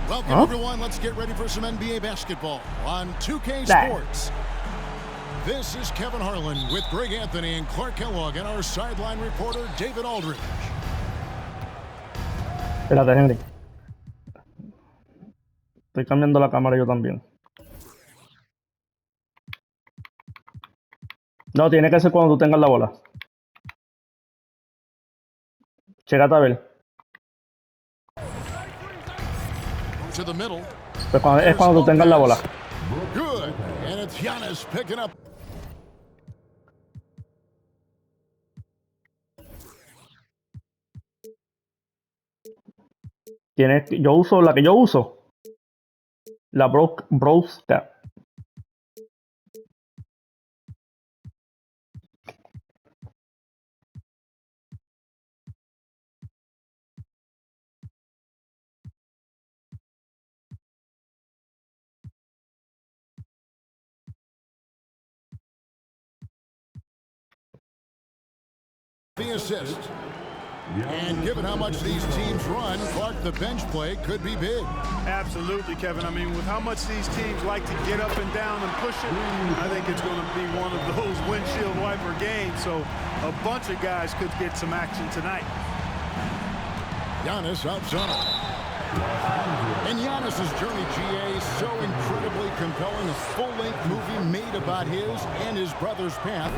Welcome, everyone. Let's get ready for some NBA basketball on 2K Sports. This is Kevin Harlan with Greg Anthony and Clark Kellogg and our sideline reporter, David Aldridge. Espérate, Henry. Estoy cambiando la cámara yo también. No, tiene que ser cuando tú tengas la bola. Chécate a ver. To the middle. Es cuando tú tengas la bola. Good. And it's Giannis picking up. Yo uso la que yo uso. La Broadcast. The assist. And given how much these teams run, Clark, the bench play could be big. Absolutely, Kevin. I mean, with how much these teams like to get up and down and push it, I think it's going to be one of those windshield wiper games. So a bunch of guys could get some action tonight. Giannis outside. And Giannis's journey, GA, so incredibly compelling. A full-length movie made about his and his brother's path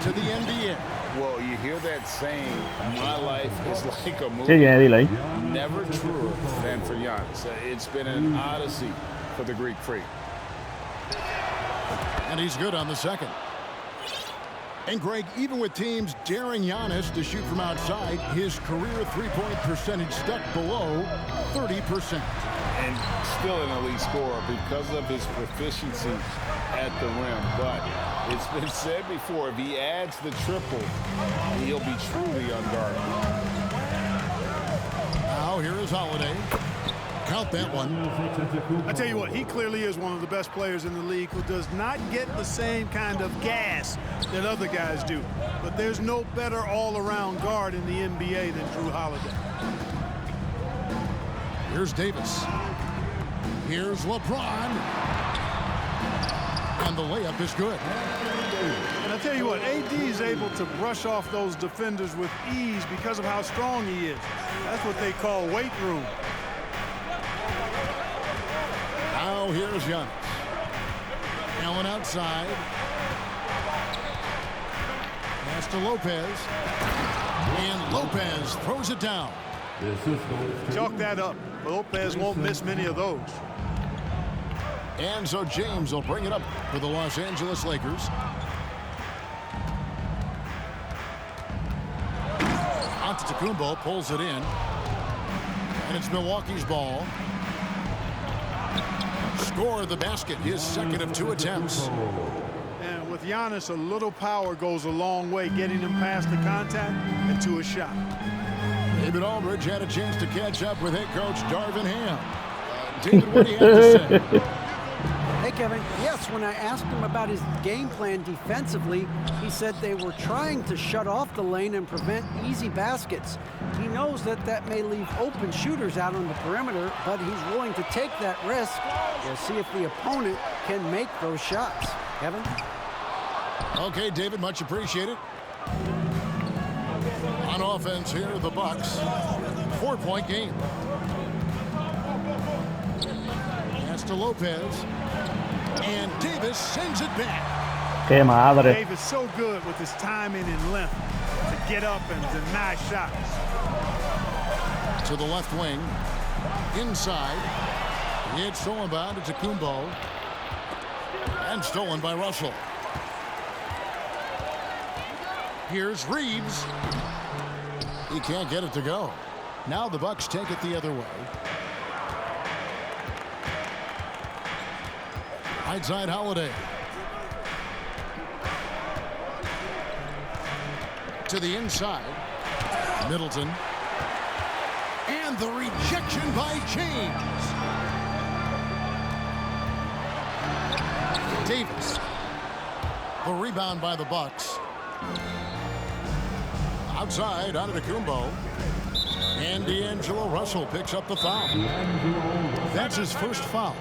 to the NBA. Well, you hear that saying, my life is like a movie. Sí, tiene delay. Never truer than for Giannis. It's been an odyssey for the Greek freak. And he's good on the second. And Greg, even with teams daring Giannis to shoot from outside, his career three-point percentage stuck below 30%. And still an elite scorer because of his proficiency at the rim. But it's been said before, if he adds the triple, he'll be truly unguardable. Now here is Holiday. Count that one. I tell you what, he clearly is one of the best players in the league who does not get the same kind of gas that other guys do. But there's no better all-around guard in the NBA than Jrue Holiday. Here's Davis. Here's LeBron. And the layup is good. And I tell you what, AD is able to brush off those defenders with ease because of how strong he is. That's what they call weight room. Now here's Giannis. Allen outside. Pass to Lopez. And Lopez throws it down. Chalk that up. Lopez won't miss many of those. And so James will bring it up for the Los Angeles Lakers. Antetokounmpo pulls it in. And it's Milwaukee's ball. Score the basket, his second of 2 attempts. And with Giannis, a little power goes a long way, getting him past the contact and to a shot. David Aldridge had a chance to catch up with head coach Darvin Ham. David, what do you have to say? Hey, Kevin. Yes, when I asked him about his game plan defensively, he said they were trying to shut off the lane and prevent easy baskets. He knows that may leave open shooters out on the perimeter, but he's willing to take that risk. We'll see if the opponent can make those shots. Kevin? Okay, David, much appreciated. On offense here, the Bucks. 4-point game. Pass to Lopez. And Davis sends it back. Qué madre. Davis so good with his timing and length to get up and deny shots. To the left wing. Inside. It's stolen by Antetokounmpo. And stolen by Russell. Here's Reeves. He can't get it to go. Now the Bucks take it the other way. Right side Holiday. To the inside. Middleton. And the rejection by James. Davis. The rebound by the Bucks. Outside, Antetokounmpo. And D'Angelo Russell picks up the foul. That's his first foul.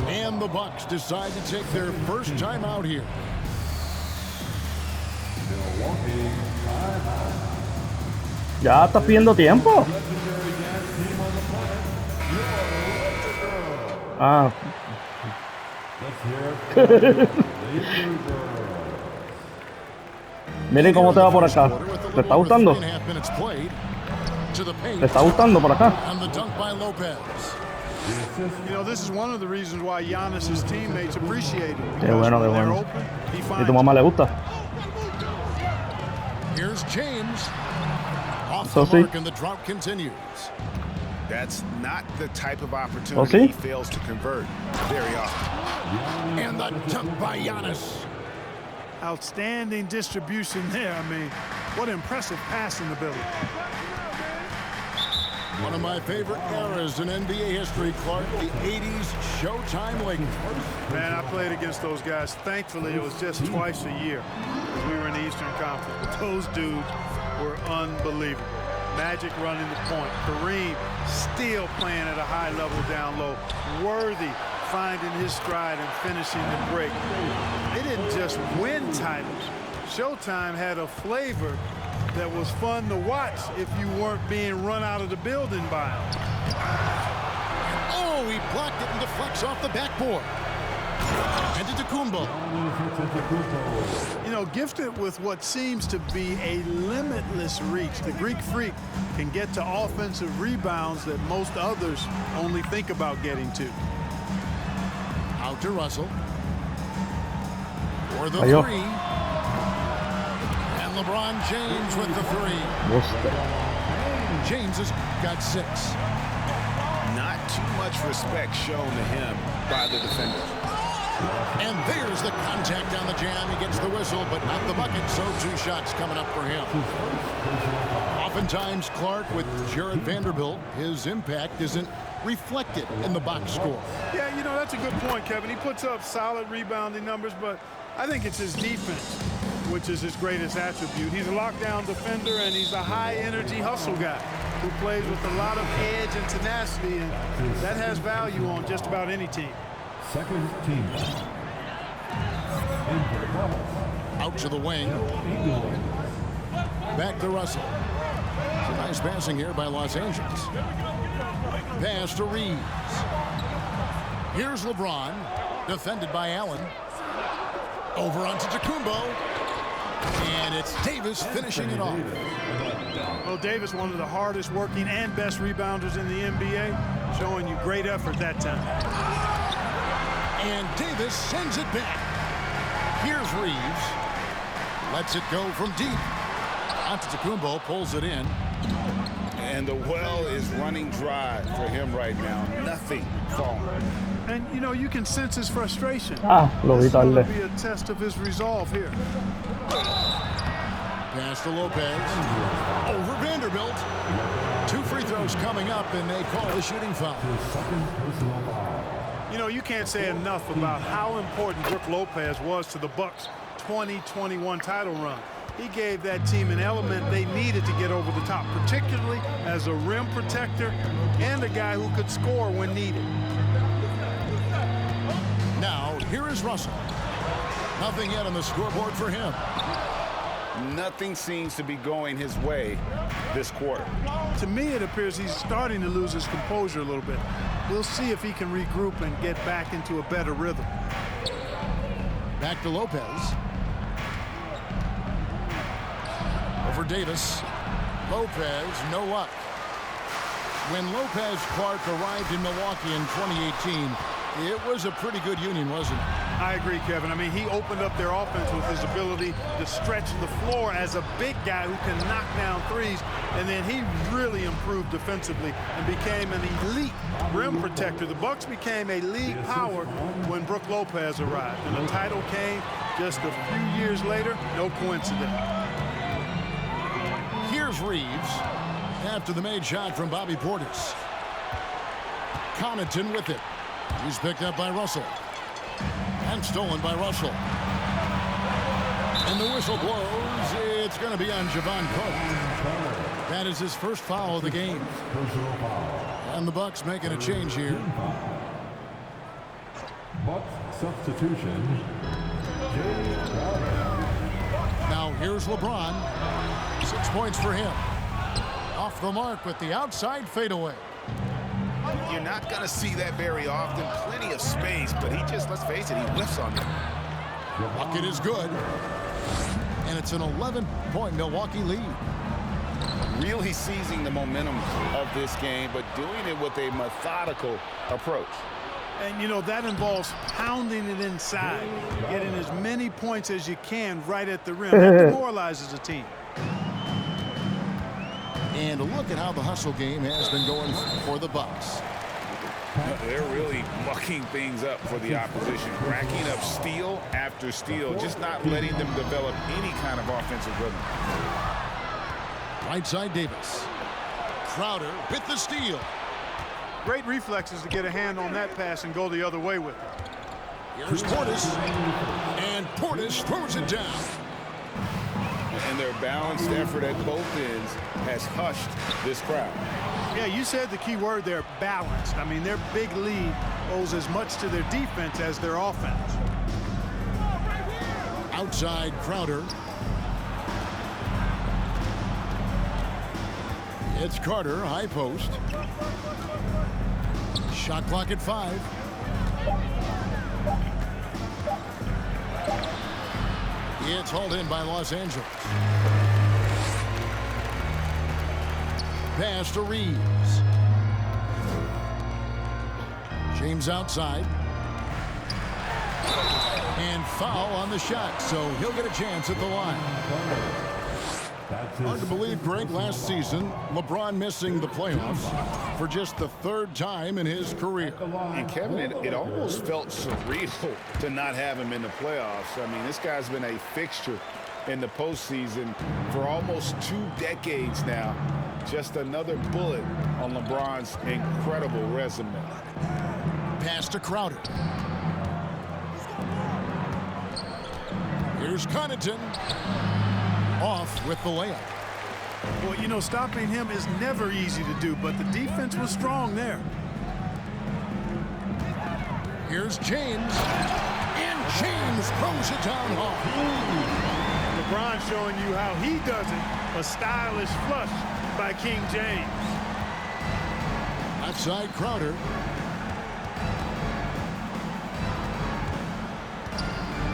And the Bucks decide to take their first time out here. Ya estás pidiendo tiempo. Ah. Miren cómo te va por acá. ¿Te está gustando? ¿Te está gustando por acá? You know, this is one of the reasons why Giannis' teammates appreciate him. Qué bueno, qué bueno. ¿Y tu mamá le gusta? Here's James. Off So the mark and the drought continues. That's not the type of opportunity he fails to convert very often. And the dunk by Giannis. Outstanding distribution there. I mean, what impressive passing ability. One of my favorite eras in NBA history, Clark, the 80s Showtime Lakers. Man, I played against those guys. Thankfully, it was just twice a year as we were in the Eastern Conference. But those dudes were unbelievable. Magic running the point. Kareem still playing at a high level down low. Worthy finding his stride and finishing the break. They didn't just win titles. Showtime had a flavor that was fun to watch if you weren't being run out of the building by him. Oh, he blocked it and deflects off the backboard. And to Tacumbo. You know, gifted with what seems to be a limitless reach, the Greek Freak can get to offensive rebounds that most others only think about getting to. Out to Russell. For the Ayo. three. And LeBron James with the three. James has got 6. Not too much respect shown to him by the defender. And there's the contact on the jam. He gets the whistle, but not the bucket, so 2 shots coming up for him. Oftentimes, Clark, with Jared Vanderbilt, his impact isn't reflected in the box score. Yeah, you know, that's a good point, Kevin. He puts up solid rebounding numbers, but I think it's his defense, which is his greatest attribute. He's a lockdown defender, and he's a high-energy hustle guy who plays with a lot of edge and tenacity, and that has value on just about any team. Second team. Out to the wing. Back to Russell. It's a nice passing here by Los Angeles. Pass to Reeves. Here's LeBron, defended by Allen. Over onto Tacumbo. And it's Davis finishing it off. Well, Davis, one of the hardest working and best rebounders in the NBA, showing you great effort that time. And Davis sends it back. Here's Reeves. Lets it go from deep. Antetokounmpo pulls it in. And the well is running dry for him right now. Nothing falling. And, you know, you can sense his frustration. Lo vi This will tarde. be a test of his resolve here. Pass to Lopez. Over Vanderbilt. 2 free throws coming up, and they call the shooting foul. You know, you can't say enough about how important Brook Lopez was to the Bucks' 2021 title run. He gave that team an element they needed to get over the top, particularly as a rim protector and a guy who could score when needed. Now, here is Russell. Nothing yet on the scoreboard for him. Nothing seems to be going his way this quarter. To me, it appears he's starting to lose his composure a little bit. We'll see if he can regroup and get back into a better rhythm. Back to Lopez. Over Davis. Lopez, no luck. When Lopez Clark arrived in Milwaukee in 2018, it was a pretty good union, wasn't it? I agree, Kevin. I mean, he opened up their offense with his ability to stretch the floor as a big guy who can knock down threes, and then he really improved defensively and became an elite rim protector. The Bucks became a league power when Brook Lopez arrived, and the title came just a few years later. No coincidence. Here's Reeves after the made shot from Bobby Portis. Connaughton with it. He's picked up by Russell. And stolen by Russell. And the whistle blows. It's going to be on Javon Carter. That is his first foul of the game. And the Bucks making a change here. Bucks substitution. Now here's LeBron. 6 points for him. Off the mark with the outside fadeaway. You're not going to see that very often. Plenty of space, but he just, let's face it, he whiffs on them. Bucket is good. And it's an 11-point Milwaukee lead. Really seizing the momentum of this game, but doing it with a methodical approach. And, you know, that involves pounding it inside, getting as many points as you can right at the rim. That demoralizes a team. And look at how the hustle game has been going for the Bucks. They're really mucking things up for the opposition, racking up steal after steal, just not letting them develop any kind of offensive rhythm. Right side Davis. Crowder with the steal. Great reflexes to get a hand on that pass and go the other way with it. Here's Portis. And Portis throws it down. And their balanced effort at both ends has hushed this crowd. Yeah, you said the key word there, balanced. I mean, their big lead owes as much to their defense as their offense. Outside Crowder. It's Carter, high post. Shot clock at 5. It's hauled in by Los Angeles. Pass to Reeves. James outside. And foul on the shot, so he'll get a chance at the line. Hard to believe, Greg, last season, LeBron missing the playoffs for just the 3rd time in his career. And Kevin, it almost felt surreal to not have him in the playoffs. I mean, this guy's been a fixture in the postseason for almost 2 decades now. Just another bullet on LeBron's incredible resume. Pass to Crowder. Here's Connaughton. Off with the layup. Well, you know, stopping him is never easy to do, but the defense was strong there. Here's James. And James throws it down hard. LeBron showing you how he does it. A stylish flush by King James. Outside Crowder.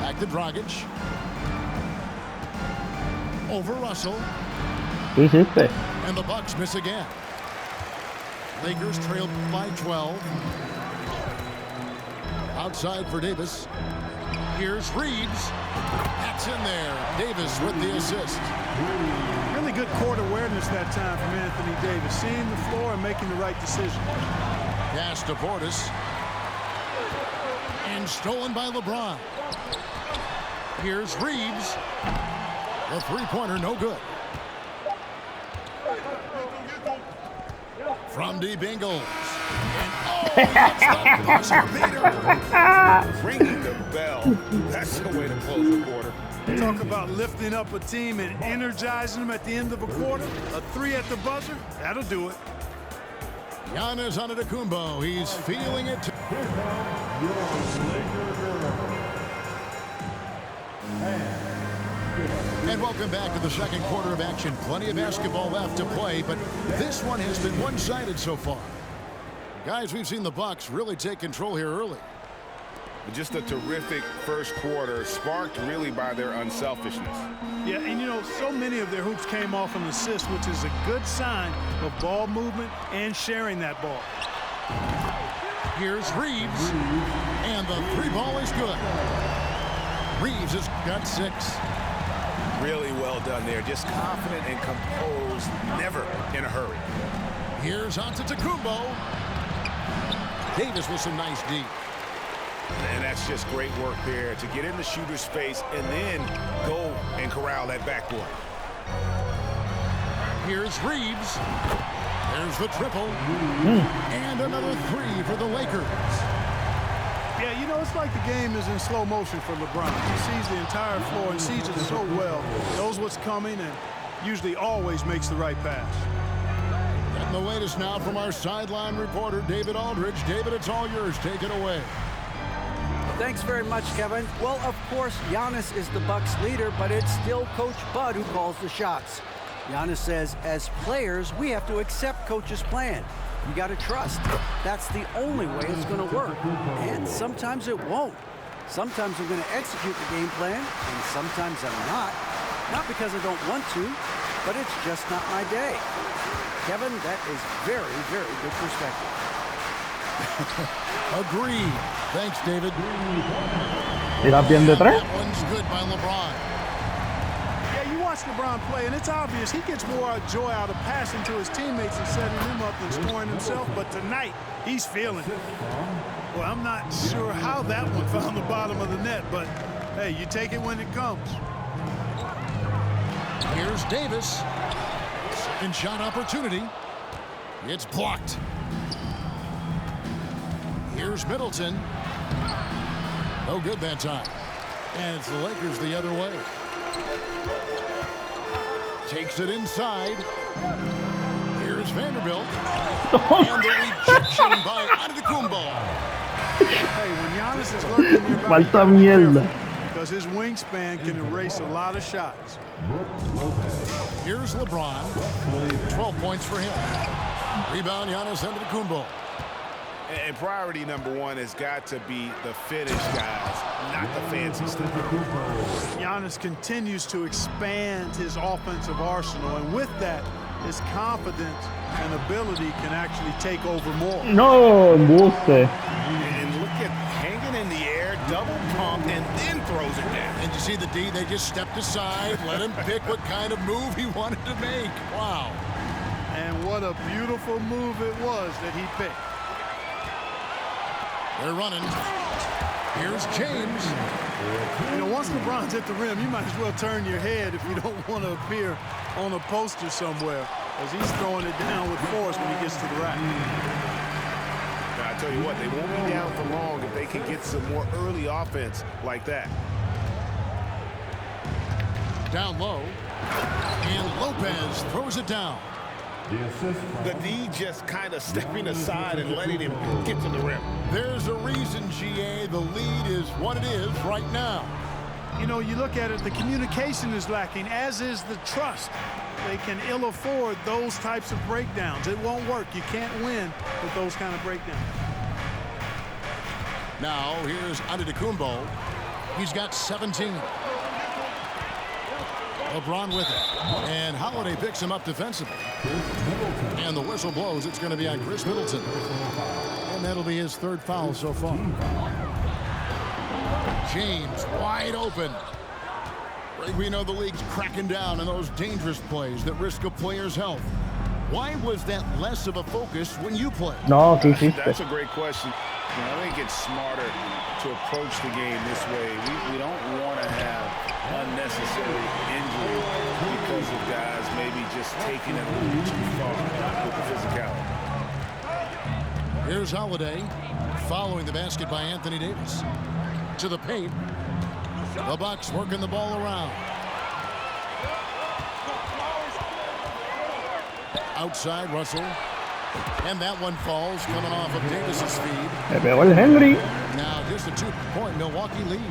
Back to Dragic. Over Russell. And the Bucks miss again. Lakers trail by 12. Outside for Davis. Here's Reeves. That's in there. Davis with the assist. Really good court awareness that time from Anthony Davis. Seeing the floor and making the right decision. Pass to Portis. And stolen by LeBron. Here's Reeves. The three-pointer no good. From deep Ingles. And that's the buzzer beater. Ringing the bell. That's the way to close the quarter. Talk about lifting up a team and energizing them at the end of a quarter. A 3 at the buzzer, that'll do it. Giannis Antetokounmpo. He's feeling it. And welcome back to the second quarter of action. Plenty of basketball left to play, but this one has been one-sided so far. Guys, we've seen the Bucks really take control here early. Just a terrific first quarter, sparked really by their unselfishness. Yeah, and you know, so many of their hoops came off an assist, which is a good sign of ball movement and sharing that ball. Here's Reeves, and the three ball is good. Reeves has got 6. Really well done there. Just confident and composed, never in a hurry. Here's Antetokounmpo. Davis with some nice D. And that's just great work there to get in the shooter's space and then go and corral that backboard. Here's Reeves. There's the triple. And another 3 for the Lakers. Yeah, you know, it's like the game is in slow motion for LeBron. He sees the entire floor and sees it so well, knows what's coming, and usually always makes the right pass. And the latest now from our sideline reporter, David Aldridge. David, it's all yours. Take it away. Thanks very much, Kevin. Well, of course, Giannis is the Bucks leader, but it's still Coach Bud who calls the shots. Giannis says, as players, we have to accept Coach's plan. You got to trust. That's the only way it's going to work. And sometimes it won't. Sometimes I'm going to execute the game plan, and sometimes I'm not. Not because I don't want to, but it's just not my day. Kevin, that is very, very good perspective. Agreed. Thanks, David. Tira bien de tres. That one's good by LeBron. Yeah, you watch LeBron play, and it's obvious he gets more joy out of passing to his teammates and setting them up than scoring himself. But tonight, he's feeling it. Well, I'm not sure how that one found the bottom of the net, but hey, you take it when it comes. Here's Davis. Second shot opportunity. It's blocked. Here's Middleton. No good that time. And it's the Lakers the other way. Takes it inside. Here's Vanderbilt. And the rejection by Antetokounmpo. Hey, when Giannis is lurking nearby, Falta mierda. because his wingspan can erase a lot of shots. Here's LeBron. 12 points for him. Rebound, Giannis Antetokounmpo. And priority number one has got to be the finish, guys, not the fancy stuff. Giannis continues to expand his offensive arsenal, and with that, his confidence and ability can actually take over more. No, embuste. And look at hanging in the air, double pump, and then throws it down. And you see the D, they just stepped aside, let him pick what kind of move he wanted to make. Wow. And what a beautiful move it was that he picked. They're running. Here's James. You know, once LeBron's at the rim, you might as well turn your head if you don't want to appear on a poster somewhere, as he's throwing it down with force when he gets to the rack. Now, I tell you what, they won't be down for long if they can get some more early offense like that. Down low. And Lopez throws it down. The D just kind of stepping aside and letting him get to the rim. There's a reason, GA, the lead is what it is right now. You know, you look at it, the communication is lacking, as is the trust. They can ill afford those types of breakdowns. It won't work. You can't win with those kind of breakdowns. Now, here's Antetokounmpo. He's got 17. LeBron with it. And Holiday picks him up defensively. And the whistle blows. It's going to be on Chris Middleton. And that'll be his third foul so far. James wide open. We know the league's cracking down on those dangerous plays that risk a player's health. Why was that less of a focus when you play? No, ¿qué hiciste? That's a great question. You know, I think it's smarter to approach the game this way. We don't want to have unnecessary injury because of guys maybe just taking it a little too far with the physicality. Here's Holiday following the basket by Anthony Davis. To the paint. The Bucks working the ball around. Outside, Russell. And that one falls, coming off of Davis's feed. Me pegó el Henry. Now just a 2-point Milwaukee lead.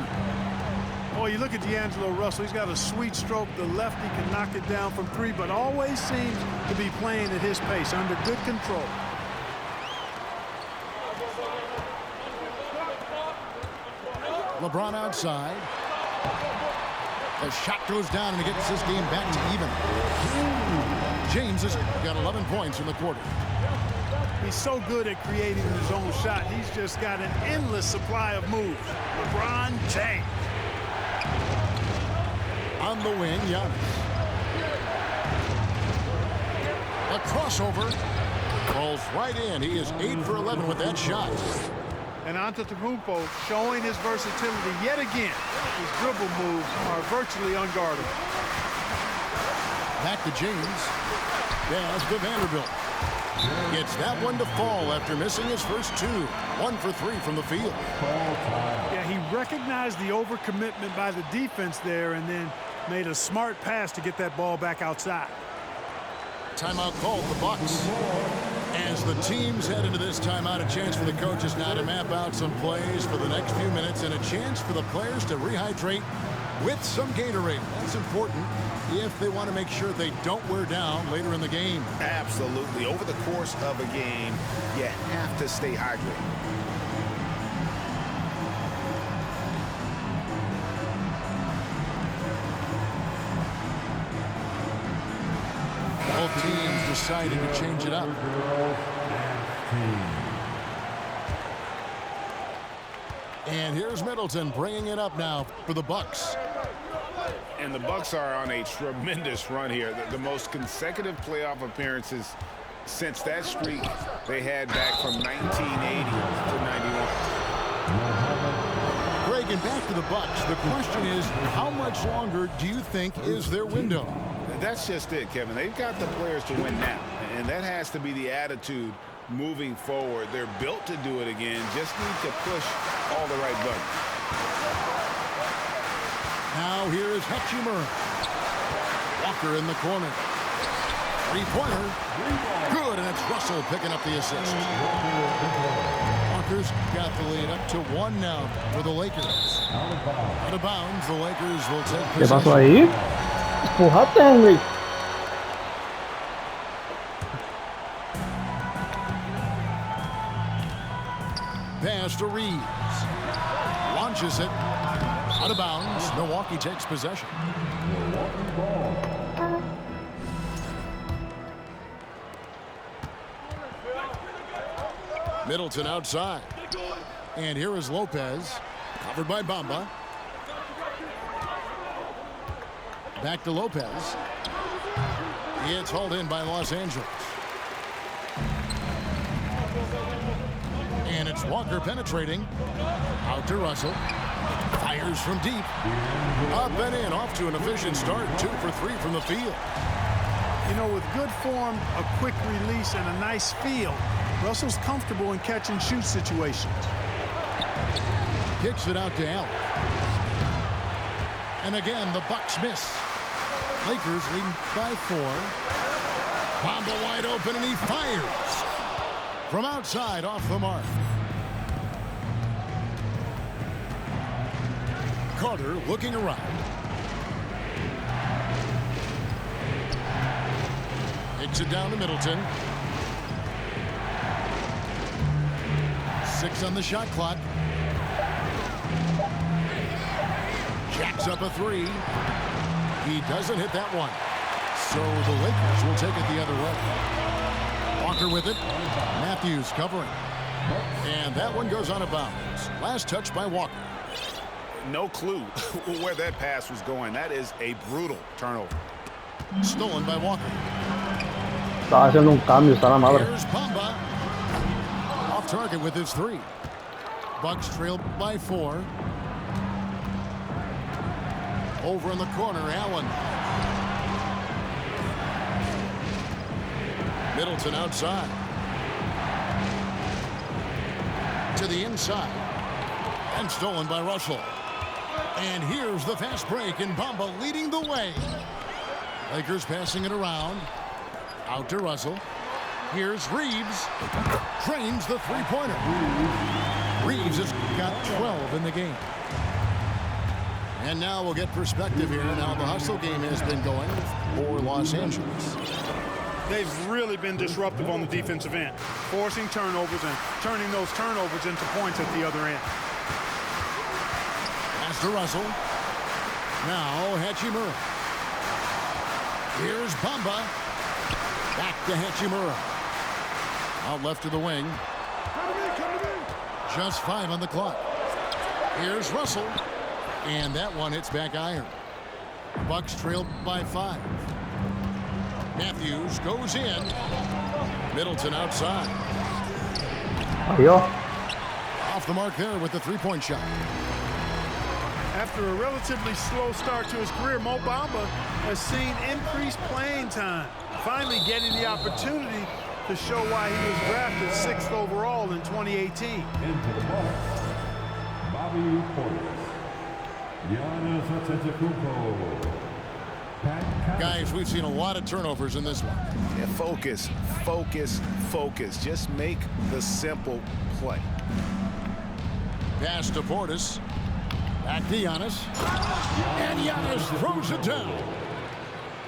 Oh, you look at D'Angelo Russell. He's got a sweet stroke. The lefty can knock it down from three, but always seems to be playing at his pace, under good control. LeBron outside. The shot goes down and it gets this game back to even. James has got 11 points in the quarter. He's so good at creating his own shot. He's just got an endless supply of moves. LeBron James. On the wing, Giannis. A crossover. Falls right in. He is 8 for 11 with that shot. And Antetokounmpo showing his versatility yet again. His dribble moves are virtually unguardable. Back to James. Pass to Vanderbilt. Gets that one to fall after missing his first two. 1 for 3 from the field. Yeah, he recognized the overcommitment by the defense there, and then Made a smart pass to get that ball back outside. Timeout called, the Bucks. As the teams head into this timeout, a chance for the coaches now to map out some plays for the next few minutes and a chance for the players to rehydrate with some Gatorade. That's important if they want to make sure they don't wear down later in the game. Absolutely. Over the course of a game, you have to stay hydrated. Both teams deciding to change it up. And here's Middleton bringing it up now for the Bucks. And the Bucks are on a tremendous run here. The most consecutive playoff appearances since that streak they had back from 1980 to 91. Greg, and back to the Bucks. The question is, how much longer do you think is their window? That's just it, Kevin. They've got the players to win now, and that has to be the attitude moving forward. They're built to do it again. Just need to push all the right buttons. Now here is Hachimura. Walker in the corner. Three-pointer. Good, and it's Russell picking up the assist. Walker's got the lead up to 1 now for the Lakers. Out of bounds, the Lakers will take ¿Qué pasó possession. ahí? Empujate, Henry. Pass to Reeves. Launches it. Out of bounds. Milwaukee takes possession. Middleton outside. And here is Lopez. Covered by Bamba. Back to Lopez. It's hauled in by Los Angeles. And it's Walker penetrating. Out to Russell. Fires from deep. Up and in. Off to an efficient start. 2 for 3 from the field. You know, with good form, a quick release, and a nice feel, Russell's comfortable in catch and shoot situations. Kicks it out to Allen. And again, the Bucks miss. Lakers leading by 4. Bamba wide open, and he fires. From outside, off the mark. Carter looking around. Takes it down to Middleton. 6 on the shot clock. Jacks up a 3. He doesn't hit that one. So the Lakers will take it the other way. Walker with it. Matthews covering. And that one goes out of bounds. Last touch by Walker. No clue where that pass was going. That is a brutal turnover. Stolen by Walker. Estaba haciendo un cambio, está la madre. Here's Bamba. Off target with his 3. Bucks trail by 4. Over in the corner, Allen. Middleton outside. To the inside. And stolen by Russell. And here's the fast break, and Bamba leading the way. Lakers passing it around. Out to Russell. Here's Reeves. Drains the three-pointer. Reeves has got 12 in the game. And now we'll get perspective here. Now the hustle game has been going for Los Angeles. They've really been disruptive on the defensive end, forcing turnovers and turning those turnovers into points at the other end. Pass to Russell. Now Hachimura. Here's Bamba. Back to Hachimura. Out left to the wing. Just 5 on the clock. Here's Russell. And that one hits back iron. Bucks trail by 5. Matthews goes in. Middleton outside. Adiós. Off the mark there with the three-point shot. After a relatively slow start to his career, Mo Bamba has seen increased playing time, finally getting the opportunity to show why he was drafted 6th overall in 2018. Into the box, Bobby Portis. Giannis Antetokounmpo. Guys, we've seen a lot of turnovers in this one. Yeah, focus, focus, focus. Just make the simple play. Pass to Portis. Back to Giannis. And Giannis throws it down.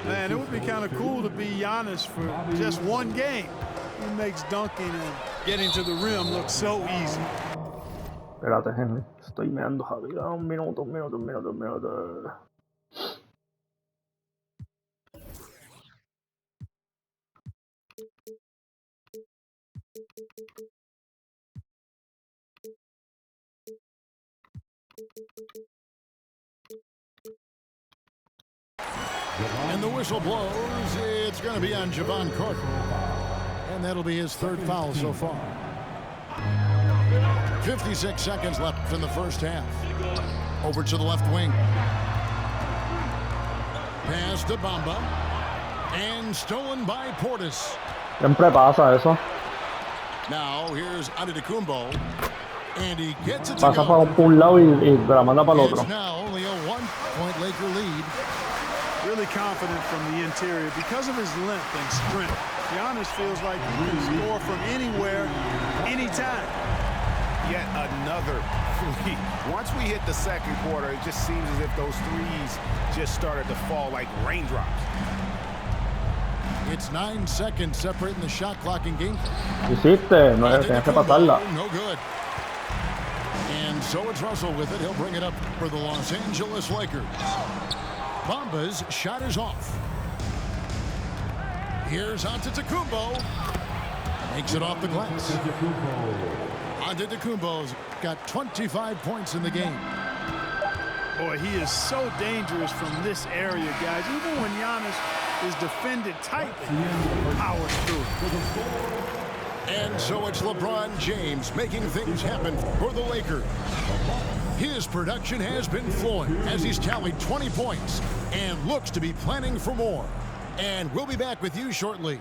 Man, it would be kind of cool to be Giannis for just one game. He makes dunking and getting to the rim look so easy. Espérate, Henry. Estoy meando, Javi. Un minuto. And the whistle blows. It's going to be on Javon Carter. And that'll be his third foul so far. 56 seconds left in the first half. Over to the left wing. Pass to Bamba. And stolen by Portis. Siempre pasa eso. Now here's Antetokounmpo. And he gets it to Pasa go. por un lado y la manda para el otro. It's now only a 1-point Laker lead. Really confident from the interior because of his length and strength. Giannis feels like he can score from anywhere, anytime. Yet another three. Once we hit the second quarter, it just seems as if those threes just started to fall like raindrops. It's 9 seconds separating the shot clock in game. Hiciste, no tienes que pasarla. No good. And so it's Russell with it. He'll bring it up for the Los Angeles Lakers. Bamba's shot is off. Here's Antetokounmpo. Makes it off the glass. Antetokounmpo's got 25 points in the game. Boy, he is so dangerous from this area, guys. Even when Giannis is defended tightly, powers through. And so it's LeBron James making things happen for the Lakers. His production has been flowing as he's tallied 20 points and looks to be planning for more. And we'll be back with you shortly.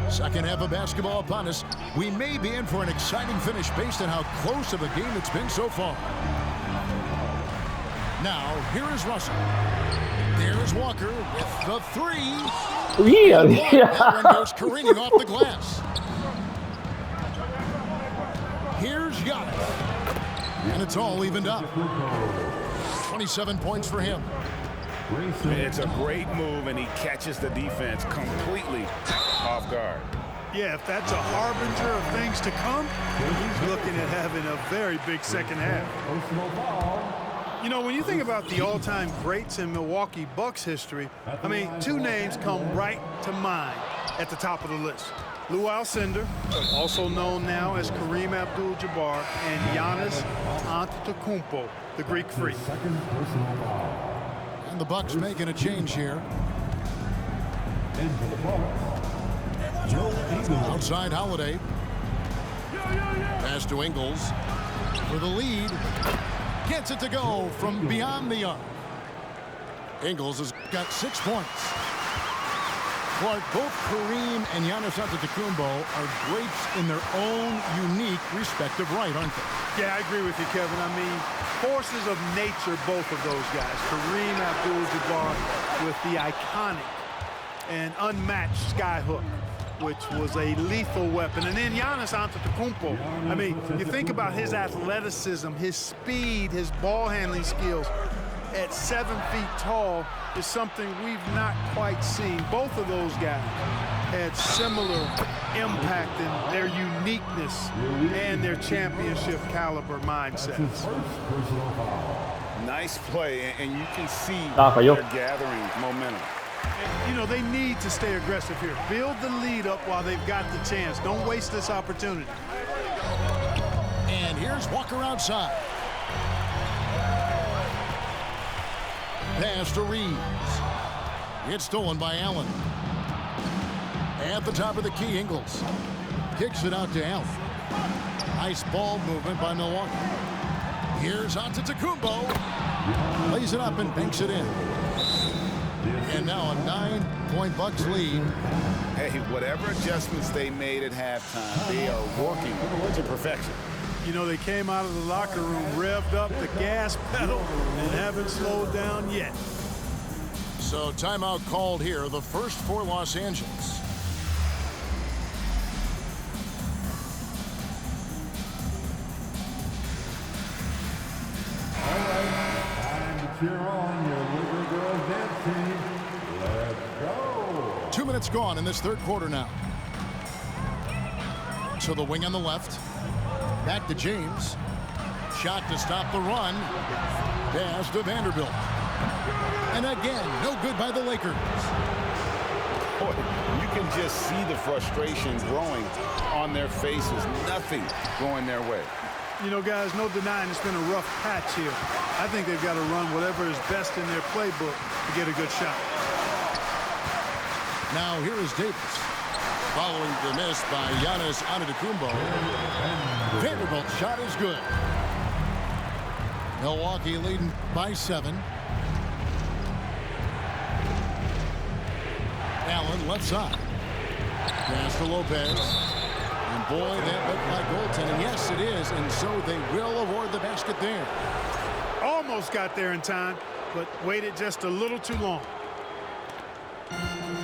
Second half of basketball upon us. We may be in for an exciting finish based on how close of a game it's been so far. Now, here is Russell. There's Walker with the three. That one goes careening off the glass. Here's Giannis. And it's all evened up. 27 points for him. It's a great move, and he catches the defense completely off guard. Yeah, if that's a harbinger of things to come, he's looking at having a very big second half. You know, when you think about the all-time greats in Milwaukee Bucks history, I mean, two names come right to mind at the top of the list. Lou Alcindor, also known now as Kareem Abdul-Jabbar, and Giannis Antetokounmpo, the Greek Freak. And the Bucks making a change here. Outside Holiday. Pass to Ingles for the lead. Gets it to go from beyond the arc. Ingles has got 6 points. Clark, both Kareem and Giannis Antetokounmpo are greats in their own unique respective right, aren't they? Yeah, I agree with you, Kevin. I mean, forces of nature, both of those guys. Kareem Abdul-Jabbar with the iconic and unmatched skyhook, which was a lethal weapon. And then Giannis Antetokounmpo. I mean, you think about his athleticism, his speed, his ball handling skills at 7 feet tall is something we've not quite seen. Both of those guys had similar impact in their uniqueness and their championship caliber mindsets. Nice play, and you can see they're gathering momentum. And, you know, they need to stay aggressive here. Build the lead up while they've got the chance. Don't waste this opportunity. And here's Walker outside. Pass to Reeves. It's stolen by Allen. At the top of the key, Ingles kicks it out to Allen. Nice ball movement by Milwaukee. Here's Antetokounmpo. Lays it up and banks it in. And now a 9-point Bucks lead. Hey, whatever adjustments they made at halftime, they are working to perfection. You know, they came out of the locker room, revved up the gas pedal, and haven't slowed down yet. So timeout called here, the first for Los Angeles. All right, time to cheer on your little girl dance team. Let's go. 2 minutes gone in this third quarter now. To the wing on the left. Back to James. Shot to stop the run. Pass to Vanderbilt. And again, no good by the Lakers. Boy, you can just see the frustration growing on their faces. Nothing going their way. You know, guys, no denying it's been a rough patch here. I think they've got to run whatever is best in their playbook to get a good shot. Now here is Davis. Following the miss by Giannis Antetokounmpo. Vanderbilt's shot is good. Milwaukee leading by 7. Allen left side. Pass to Lopez. And boy, that looked like goaltending. Yes, it is. And so they will award the basket there. Almost got there in time, but waited just a little too long.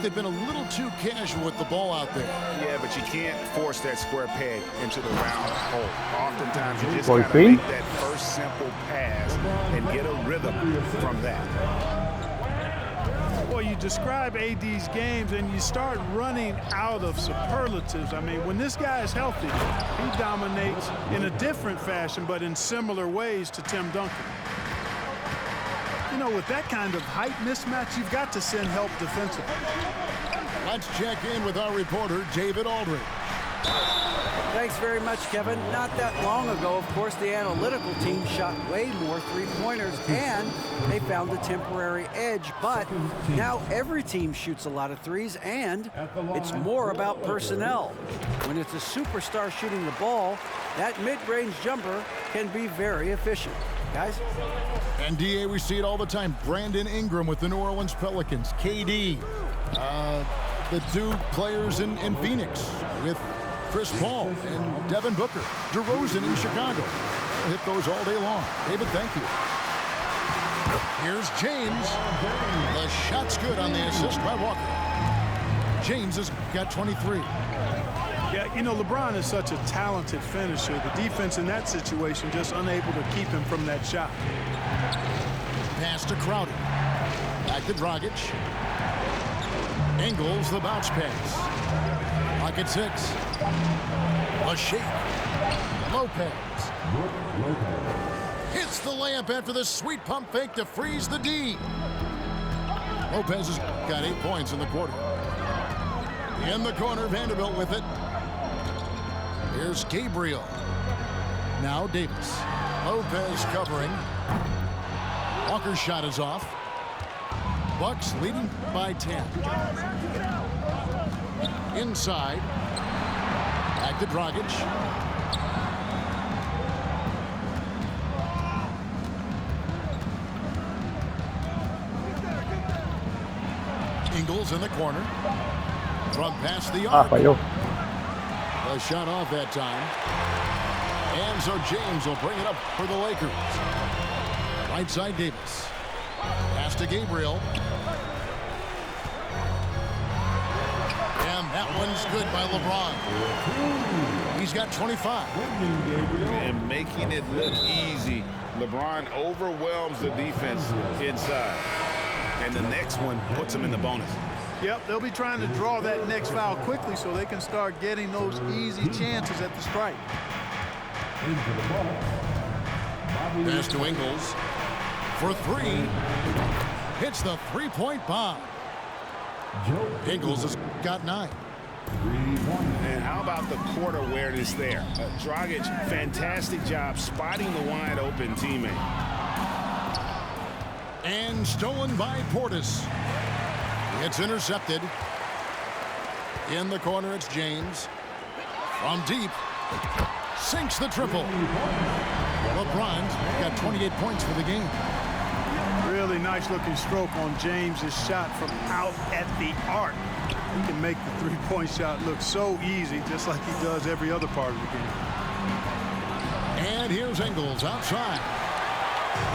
They've been a little too casual with the ball out there. Yeah, but you can't force that square peg into the round hole. Oftentimes, you just Boy, got to make that first simple pass and get a rhythm from that. Well, you describe AD's games and you start running out of superlatives. I mean, when this guy is healthy, he dominates in a different fashion, but in similar ways to Tim Duncan. You know, with that kind of height mismatch, you've got to send help defensively. Let's check in with our reporter, David Aldridge. Thanks very much, Kevin. Not that long ago, of course, the analytical team shot way more three-pointers, and they found a temporary edge. But now every team shoots a lot of threes, and it's more about personnel. When it's a superstar shooting the ball, that mid-range jumper can be very efficient. Guys? And DA, we see it all the time. Brandon Ingram with the New Orleans Pelicans. KD. The two players in Phoenix with Chris Paul and Devin Booker. DeRozan in Chicago. We'll hit those all day long. David, thank you. Here's James. The shot's good on the assist by Walker. James has got 23. Yeah, you know, LeBron is such a talented finisher. The defense in that situation just unable to keep him from that shot. Pass to Crowder. Back to Dragic. Ingles the bounce pass. Pocket 6. A shake. Lopez. Hits the layup after the sweet pump fake to freeze the D. Lopez has got 8 points in the quarter. In the corner, Vanderbilt with it. Here's Gabriel. Now Davis. Lopez covering. Walker's shot is off. Bucks leading by 10. Inside. Back to Dragic. Ingles in the corner. From past the arc. Falló. A shot off that time. And so James will bring it up for the Lakers. Right side Davis. Pass to Gabriel. And that one's good by LeBron. He's got 25. And making it look easy. LeBron overwhelms the defense inside. And the next one puts him in the bonus. Yep, they'll be trying to draw that next foul quickly so they can start getting those easy chances at the strike. Pass to Ingles. For 3. Hits the three-point bomb. Ingles has got 9. And how about the court awareness there? Dragic, fantastic job spotting the wide open teammate. And stolen by Portis. It's intercepted. In the corner, it's James. From deep. Sinks the triple. LeBron's got 28 points for the game. Really nice looking stroke on James's shot from out at the arc. He can make the three-point shot look so easy, just like he does every other part of the game. And here's Ingles outside.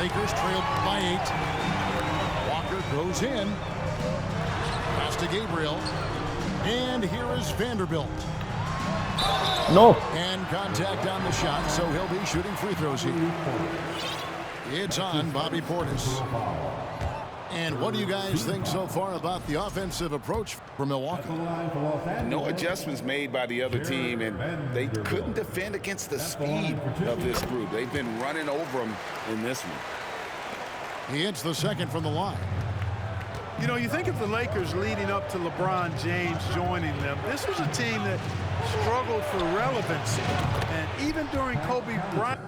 Lakers trail by 8. Walker goes in. Pass to Gabriel. And here is Vanderbilt. No. And contact on the shot, so he'll be shooting free throws here. It's on Bobby Portis. And what do you guys think so far about the offensive approach for Milwaukee? No adjustments made by the other team, and they couldn't defend against the speed of this group. They've been running over them in this one. He hits the second from the line. You know, you think of the Lakers leading up to LeBron James joining them. This was a team that struggled for relevancy. And even during Kobe Bryant,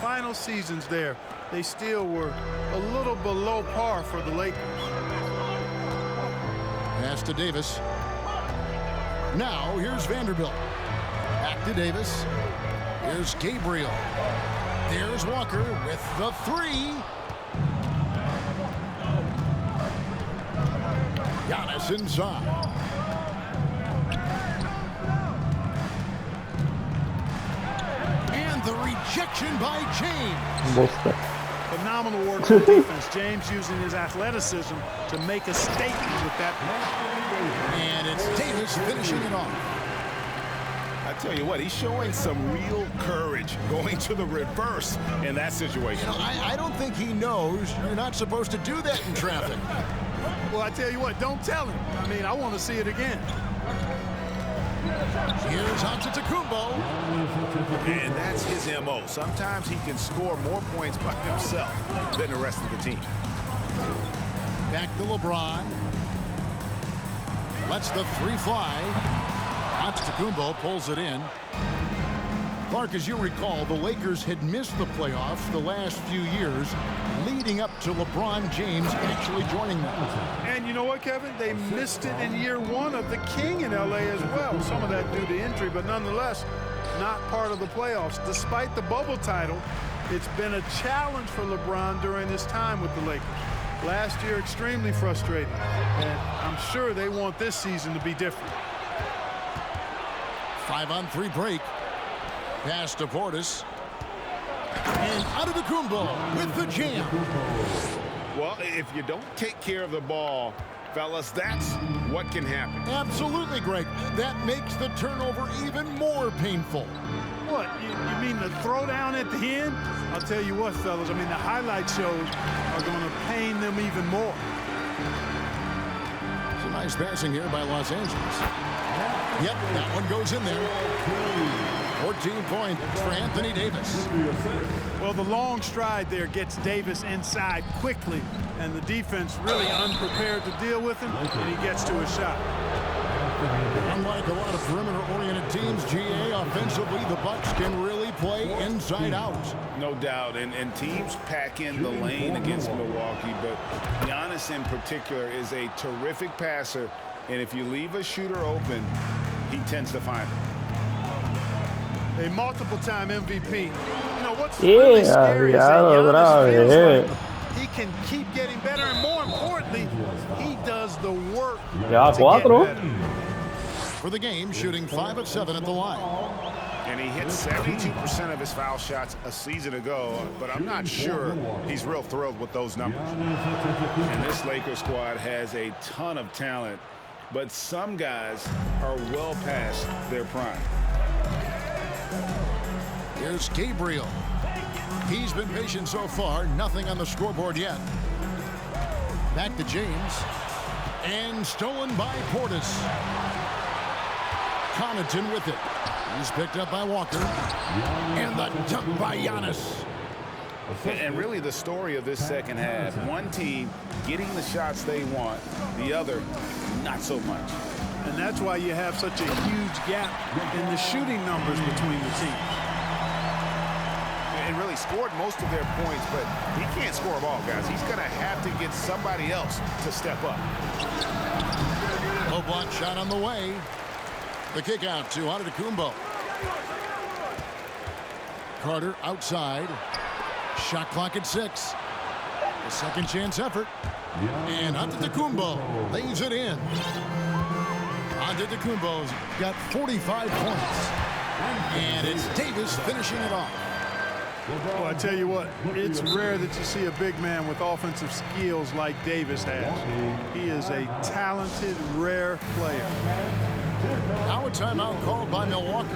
final seasons there, they still were a little below par for the Lakers. Pass to Davis. Now here's Vanderbilt. Back to Davis. Here's Gabriel. There's Walker with the 3. Giannis inside. The rejection by James. Phenomenal work on defense. James using his athleticism to make a statement with that. And it's Davis finishing it off. I tell you what, he's showing some real courage going to the reverse in that situation. You know, I don't think he knows you're not supposed to do that in traffic. Well, I tell you what, don't tell him. I mean, I want to see it again. Here's Antetokounmpo. And that's his MO. Sometimes he can score more points by himself than the rest of the team. Back to LeBron. Lets the 3 fly. Antetokounmpo pulls it in. Clark, as you recall, the Lakers had missed the playoffs the last few years, leading up to LeBron James actually joining them. And you know what, Kevin? They missed it in year 1 of the King in L.A. as well. Some of that due to injury, but nonetheless, not part of the playoffs. Despite the bubble title, it's been a challenge for LeBron during his time with the Lakers. Last year, extremely frustrating. And I'm sure they want this season to be different. 5-on-3 break. Pass to Portis. And Antetokounmpo with the jam. Well, if you don't take care of the ball, fellas, that's what can happen. Absolutely, Greg. That makes the turnover even more painful. What, you mean the throwdown at the end? I'll tell you what, fellas, I mean, the highlight shows are going to pain them even more. It's a nice passing here by Los Angeles. Yep, that one goes in there. 14 points for Anthony Davis. Well, the long stride there gets Davis inside quickly, and the defense really unprepared to deal with him, and he gets to his shot. Unlike a lot of perimeter-oriented teams, GA, offensively, the Bucks can really play inside out. No doubt, and teams pack in the lane against Milwaukee, but Giannis in particular is a terrific passer, and if you leave a shooter open, he tends to find it. A multiple-time MVP. You know, what's really scary is that Giannis feels like he can keep getting better, and more importantly, he does the work to get better. For the game, shooting 5 of 7 at the line. And he hit 72% of his foul shots a season ago, but I'm not sure he's real thrilled with those numbers. And this Lakers squad has a ton of talent, but some guys are well past their prime. Here's Gabriel. He's been patient so far. Nothing on the scoreboard yet. Back to James. And stolen by Portis. Connaughton with it. He's picked up by Walker. And the dunk by Giannis. And really the story of this second half, one team getting the shots they want, the other not so much. And that's why you have such a huge gap in the shooting numbers between the teams. And really They scored most of their points, but he can't score them all, guys. He's going to have to get somebody else to step up. Low block shot on the way. The kick out to Antetokounmpo. Carter outside. Shot clock at 6. A second chance effort. And Antetokounmpo lays it in. Antetokounmpo's got 45 points. And it's Davis finishing it off. Well, I tell you what, it's rare that you see a big man with offensive skills like Davis has. He is a talented, rare player. Now a timeout called by Milwaukee.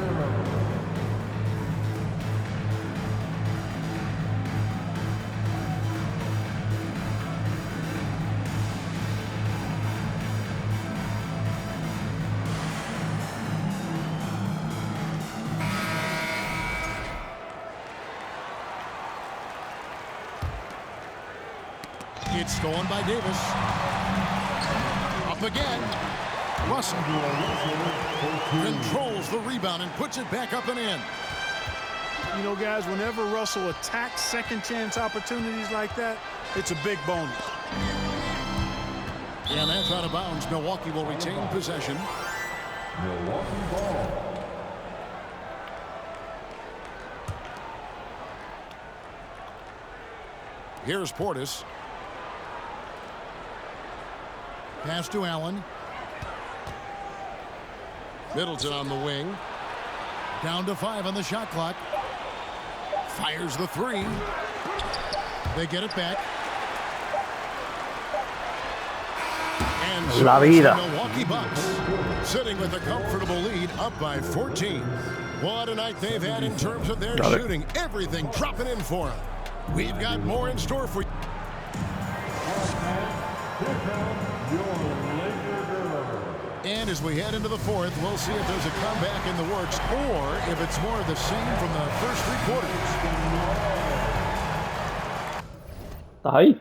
It's stolen by Davis. Up again. Russell controls the rebound and puts it back up and in. You know, guys, whenever Russell attacks second chance opportunities like that, it's a big bonus. And that's out of bounds. Milwaukee will retain possession. Milwaukee ball. Here's Portis. Pass to Allen. Middleton on the wing. Down to 5 on the shot clock. Fires the 3. They get it back. And La vida. Milwaukee Bucks sitting with a comfortable lead, up by 14. What a night they've had in terms of their shooting. Everything dropping in for them. We've got more in store for you. And as we head into the fourth, we'll see if there's a comeback in the works or if it's more of the same from the first 3 quarters. ¿Estás ahí?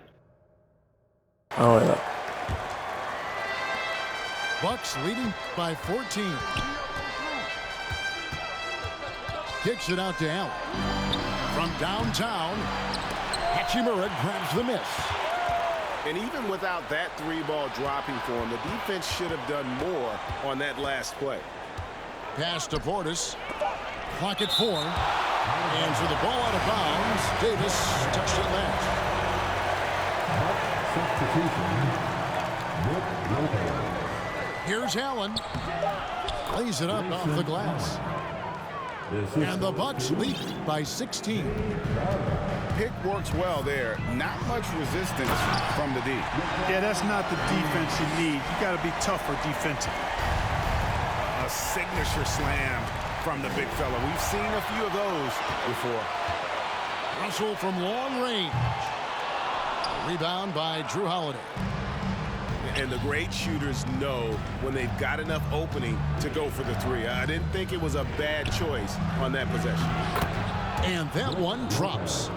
Oh, yeah. Bucks leading by 14. Kicks it out to Allen. From downtown, Hachimura grabs the miss. And even without that 3-ball dropping for him, the defense should have done more on that last play. Pass to Portis. Clock at 4. And for the ball out of bounds, Davis touched it last. Here's Allen. Lays it up off the glass. And the Bucks lead by 16. Pick works well there. Not much resistance from the D. Yeah, that's not the defense you need. You got to be tougher defensively. A signature slam from the big fella. We've seen a few of those before. Russell from long range. Rebound by Drew Holiday. And the great shooters know when they've got enough opening to go for the 3. I didn't think it was a bad choice on that possession. And that one drops.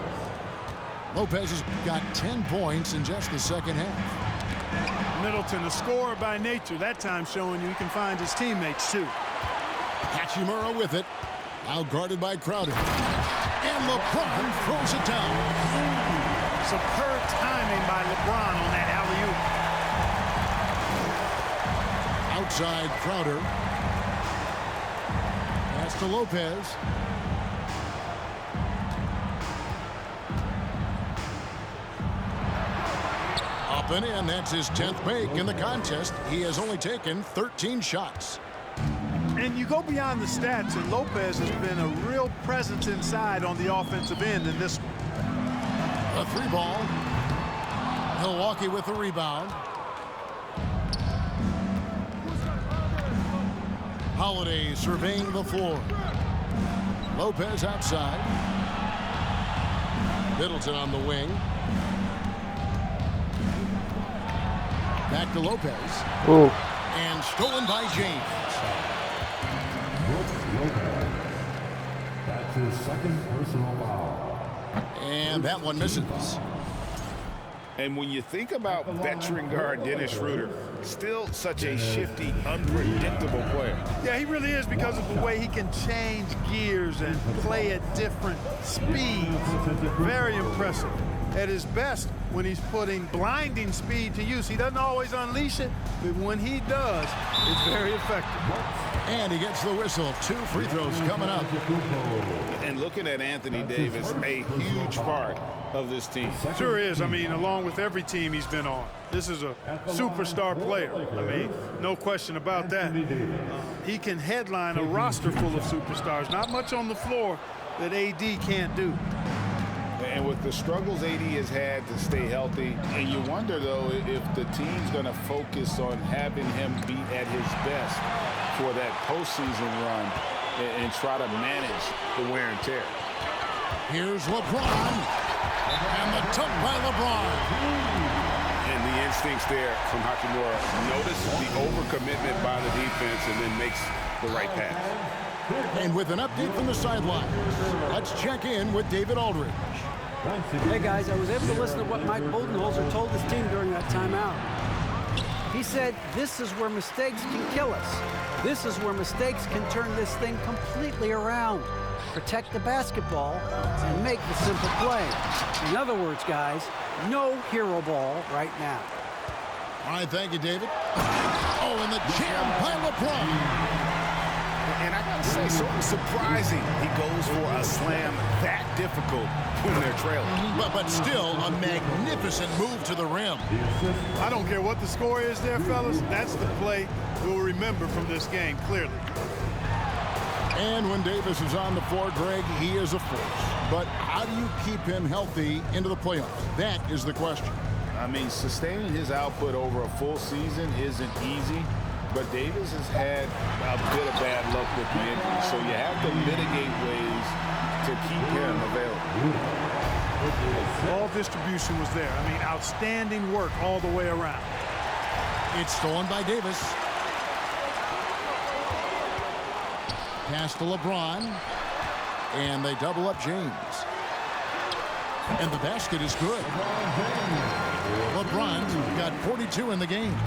Lopez has got 10 points in just the second half. Middleton, a scorer by nature, that time showing you he can find his teammates too. Hachimura with it. Now guarded by Crowder. And LeBron throws it down. Superb timing by LeBron on that alley-oop. Outside Crowder. Pass to Lopez. Up and in. That's his 10th make in the contest. He has only taken 13 shots. And you go beyond the stats, and Lopez has been a real presence inside on the offensive end in this one. A 3-ball. Milwaukee with the rebound. Holiday surveying the floor. Lopez outside. Middleton on the wing. Back to Lopez. Ooh. And stolen by James. That's his second personal foul. And that one misses. And when you think about veteran guard Dennis Schroeder, still such a shifty, unpredictable player. Yeah, he really is, because of the way he can change gears and play at different speeds. Very impressive. At his best, when he's putting blinding speed to use. He doesn't always unleash it, but when he does, it's very effective. And he gets the whistle. 2 free throws coming up. And looking at Anthony Davis, a huge part of this team. Sure is. I mean, along with every team he's been on. This is a superstar player. I mean, no question about that. He can headline a roster full of superstars. Not much on the floor that AD can't do. And with the struggles AD has had to stay healthy, and you wonder, though, if the team's going to focus on having him be at his best for that postseason run and try to manage the wear and tear. Here's LeBron. And the tug by LeBron. And the instincts there from Hachimura. Notice the overcommitment by the defense and then makes the right pass. And with an update from the sidelines, let's check in with David Aldridge. Hey guys, I was able to listen to what Mike Budenholzer told his team during that timeout. He said, this is where mistakes can kill us. This is where mistakes can turn this thing completely around. Protect the basketball and make the simple play. In other words, guys, no hero ball right now. All right, thank you, David. Oh, and the jam by LeBron. And I gotta say, sort of surprising he goes for a slam that difficult when they're trailing. But still a magnificent move to the rim. I don't care what the score is there, fellas. That's the play we'll remember from this game, clearly. And when Davis is on the floor, Greg, he is a force. But how do you keep him healthy into the playoffs? That is the question. I mean, sustaining his output over a full season isn't easy. But Davis has had a bit of bad luck with the injury, so you have to mitigate ways to keep him available. Ball distribution was there. I mean, outstanding work all the way around. It's stolen by Davis. Pass to LeBron. And they double up James. And the basket is good. LeBron's got 42 in the game.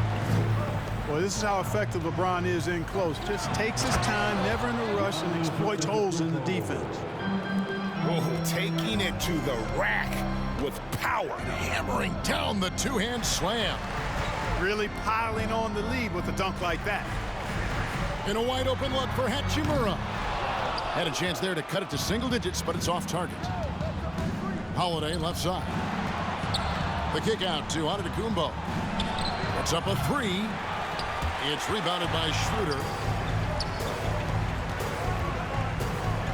Well, this is how effective LeBron is in close. Just takes his time, never in a rush, and exploits holes in the defense. Oh, taking it to the rack with power. Hammering down the two-hand slam. Really piling on the lead with a dunk like that. In a wide open look for Hachimura. Had a chance there to cut it to single digits, but it's off target. Holiday left side. The kick out to Antetokounmpo. It's up a 3. It's rebounded by Schroeder.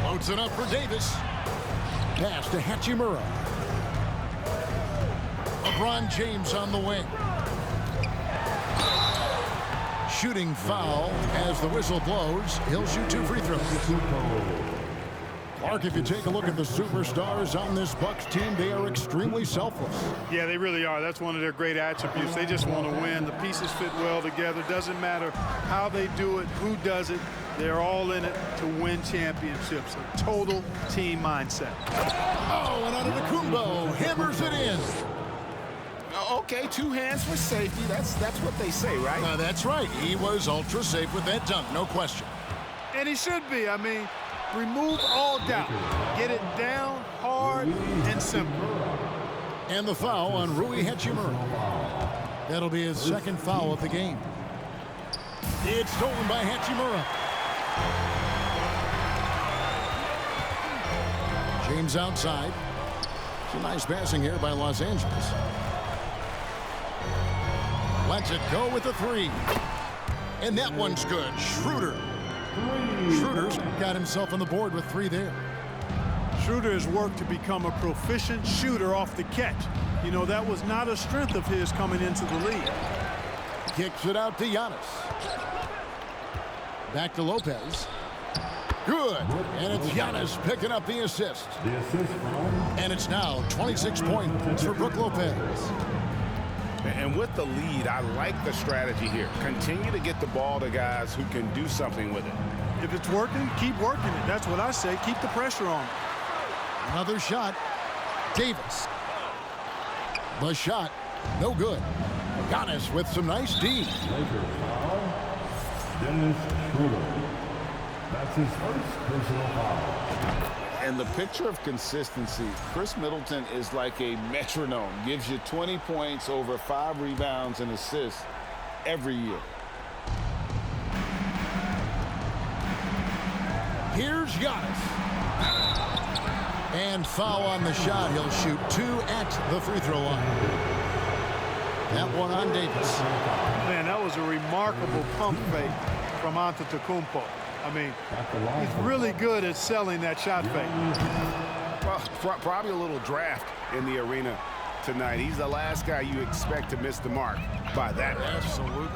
Loads it up for Davis. Pass to Hachimura. LeBron James on the wing. Shooting foul as the whistle blows. He'll shoot 2 free throws. Mark, if you take a look at the superstars on this Bucks team, they are extremely selfless. Yeah, they really are. That's one of their great attributes. They just want to win. The pieces fit well together. Doesn't matter how they do it, who does it. They're all in it to win championships. A total team mindset. Oh, and Antetokounmpo hammers it in. Okay, 2 hands for safety. That's what they say, right? That's right. He was ultra safe with that dunk, no question. And he should be. I mean, remove all doubt. Get it down hard and simple. And the foul on Rui Hachimura. That'll be his second foul of the game. It's stolen by Hachimura. James outside. Some nice passing here by Los Angeles. Lets it go with the 3. And that one's good. Schroeder. Schroeder's got himself on the board with 3 there. Schroeder has worked to become a proficient shooter off the catch. You know, that was not a strength of his coming into the league. Kicks it out to Giannis. Back to Lopez. Good. And it's Giannis picking up the assist. And it's now 26 points for Brook Lopez. And with the lead, I like the strategy here. Continue to get the ball to guys who can do something with it. If it's working, keep working it. That's what I say. Keep the pressure on. Another shot. Davis. The shot No good. Giannis with some nice D. Lakers foul. Dennis Schroeder. That's his first personal foul. And the picture of consistency, Chris Middleton is like a metronome. Gives you 20 points, over 5 rebounds and assists every year. Here's Giannis. And foul on the shot. He'll shoot 2 at the free throw line. That one on Davis. Man, that was a remarkable pump fake from Antetokounmpo. I mean, he's really good at selling that shot fake. Well, probably a little draft in the arena tonight. He's the last guy you expect to miss the mark by that. Absolutely.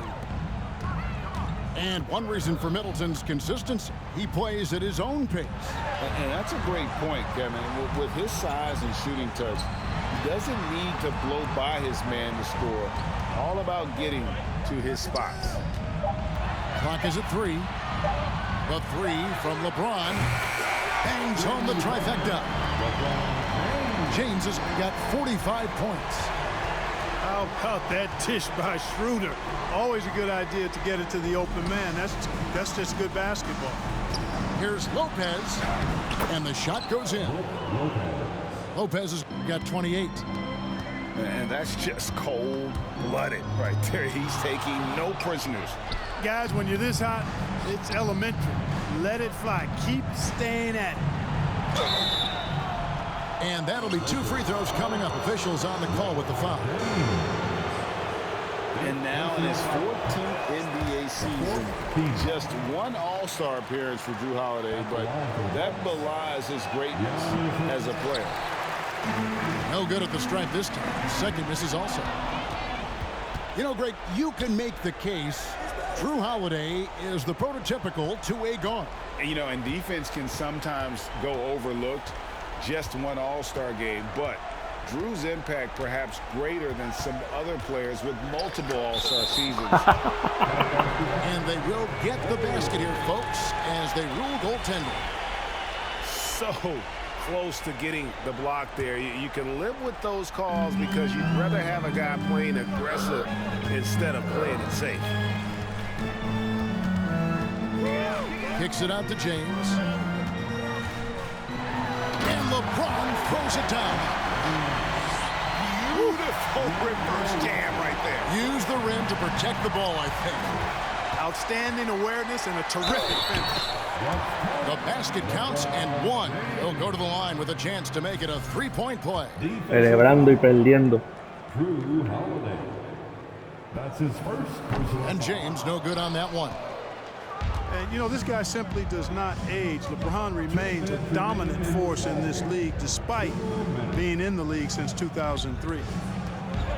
And one reason for Middleton's consistency, he plays at his own pace. And that's a great point, Kevin. With his size and shooting touch, he doesn't need to blow by his man to score. All about getting to his spots. Clock is at 3. The 3 from LeBron. Bangs home the trifecta. James has got 45 points. How about that dish by Schroeder? Always a good idea to get it to the open man. That's just good basketball. Here's Lopez, and the shot goes in. Lopez has got 28. And that's just cold-blooded right there. He's taking no prisoners. Guys, when you're this hot, it's elementary. Let it fly. Keep staying at it. And that'll be 2 free throws coming up. Officials on the call with the foul. And now in his 14th NBA season, just 1 All-Star appearance for Jrue Holiday, but that belies his greatness as a player. No good at the stripe this time. Second misses also. You know, Greg, you can make the case Jrue Holiday is the prototypical two-way guard. And, you know, and defense can sometimes go overlooked. Just 1 All-Star game, but Jrue's impact perhaps greater than some other players with multiple All-Star seasons. And they will get the basket here, folks, as they rule goaltending. So close to getting the block there. You can live with those calls because you'd rather have a guy playing aggressive instead of playing it safe. Kicks it out to James. And LeBron throws it down. Beautiful reverse jam right there. Use the rim to protect the ball, I think. Outstanding awareness and a terrific finish. The basket counts and 1. He'll go to the line with a chance to make it a 3-point play. Celebrando y perdiendo. Jrue Holiday. That's his first personal And James no good on that one. And, you know, this guy simply does not age. LeBron remains a dominant force in this league despite being in the league since 2003.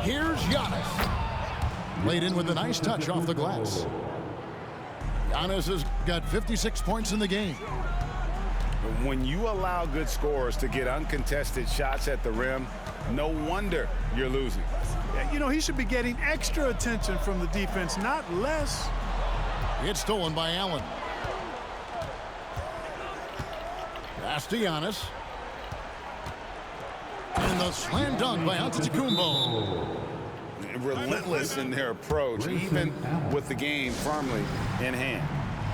Here's Giannis. Laid in with a nice touch off the glass. Giannis has got 56 points in the game. When you allow good scorers to get uncontested shots at the rim, no wonder you're losing. You know, he should be getting extra attention from the defense, not less. It's stolen by Allen. Pass to Giannis. And the slam dunk by Antetokounmpo. Relentless in their approach, even with the game firmly in hand.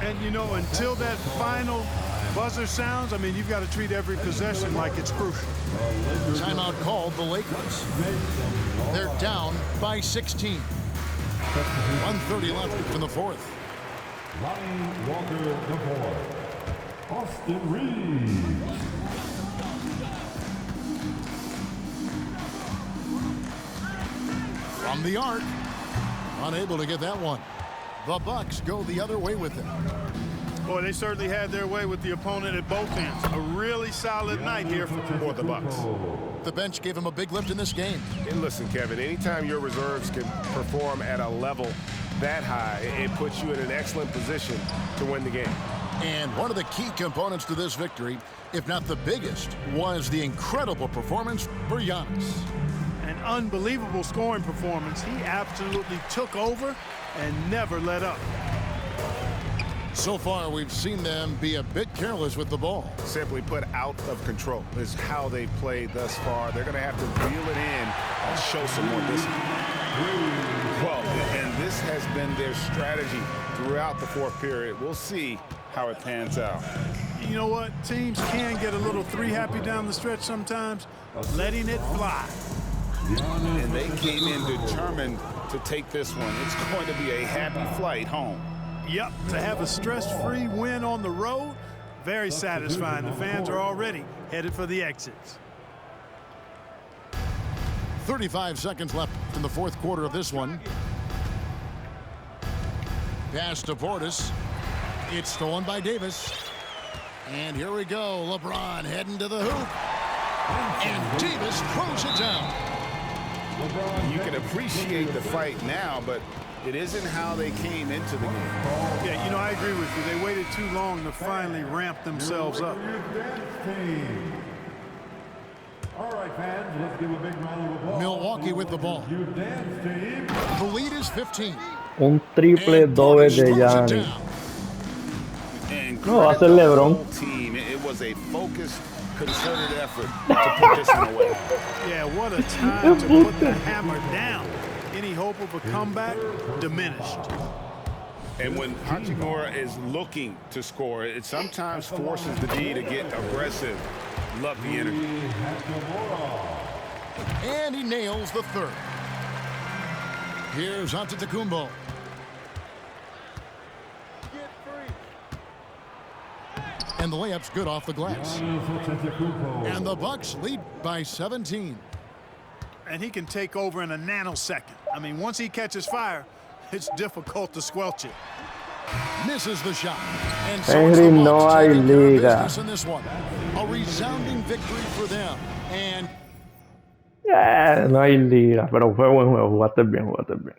And, you know, until that final buzzer sounds, I mean, you've got to treat every possession like it's crucial. Timeout called the Lakers. They're down by 16. 1:30 left in the fourth. Lonnie Walker IV. Austin Reeves. From the arc. Unable to get that one. The Bucks go the other way with it. Boy, they certainly had their way with the opponent at both ends. A really solid night here for the Bucks. The bench gave him a big lift in this game. And listen, Kevin, anytime your reserves can perform at a level that high, it puts you in an excellent position to win the game. And one of the key components to this victory, if not the biggest, was the incredible performance for Giannis. An unbelievable scoring performance. He absolutely took over and never let up. So far, we've seen them be a bit careless with the ball. Simply put, out of control is how they played thus far. They're going to have to reel it in and show some more discipline. Well, and this has been their strategy throughout the fourth period. We'll see how it pans out. You know what? Teams can get a little three-happy down the stretch sometimes, letting it fly. And they came in determined to take this one. It's going to be a happy flight home. Yep, to have a stress-free win on the road, very satisfying. The fans are already headed for the exits. 35 seconds left in the fourth quarter of this one. Pass to Portis. It's stolen by Davis. And here we go. LeBron heading to the hoop. And Davis throws it down. You can appreciate the fight now, but it isn't how they came into the game. Yeah, you know, I agree with you. They waited too long to finally ramp themselves up. All right, fans, let's give a big round of applause. Milwaukee with the ball. The lead is 15. Un triple doble de Giannis. No, va a ser LeBron. Team, it was a focused, concerted effort to put this one away. Yeah, what a time to put the hammer down. Any hope of a comeback diminished. And when Hachimura is looking to score, it sometimes forces the D to get aggressive. Love the energy. And he nails the third. Here's Antetokounmpo. And the layup's good off the glass. And the Bucks lead by 17. And he can take over in a nanosecond. I mean, once he catches fire, it's difficult to squelch it. Misses the shot. And Henry, it's the no Bucks hay taking care of liga. business in this one. A resounding victory for them. And No hay liga, pero fue buen juego. Jugaste bien, jugaste bien.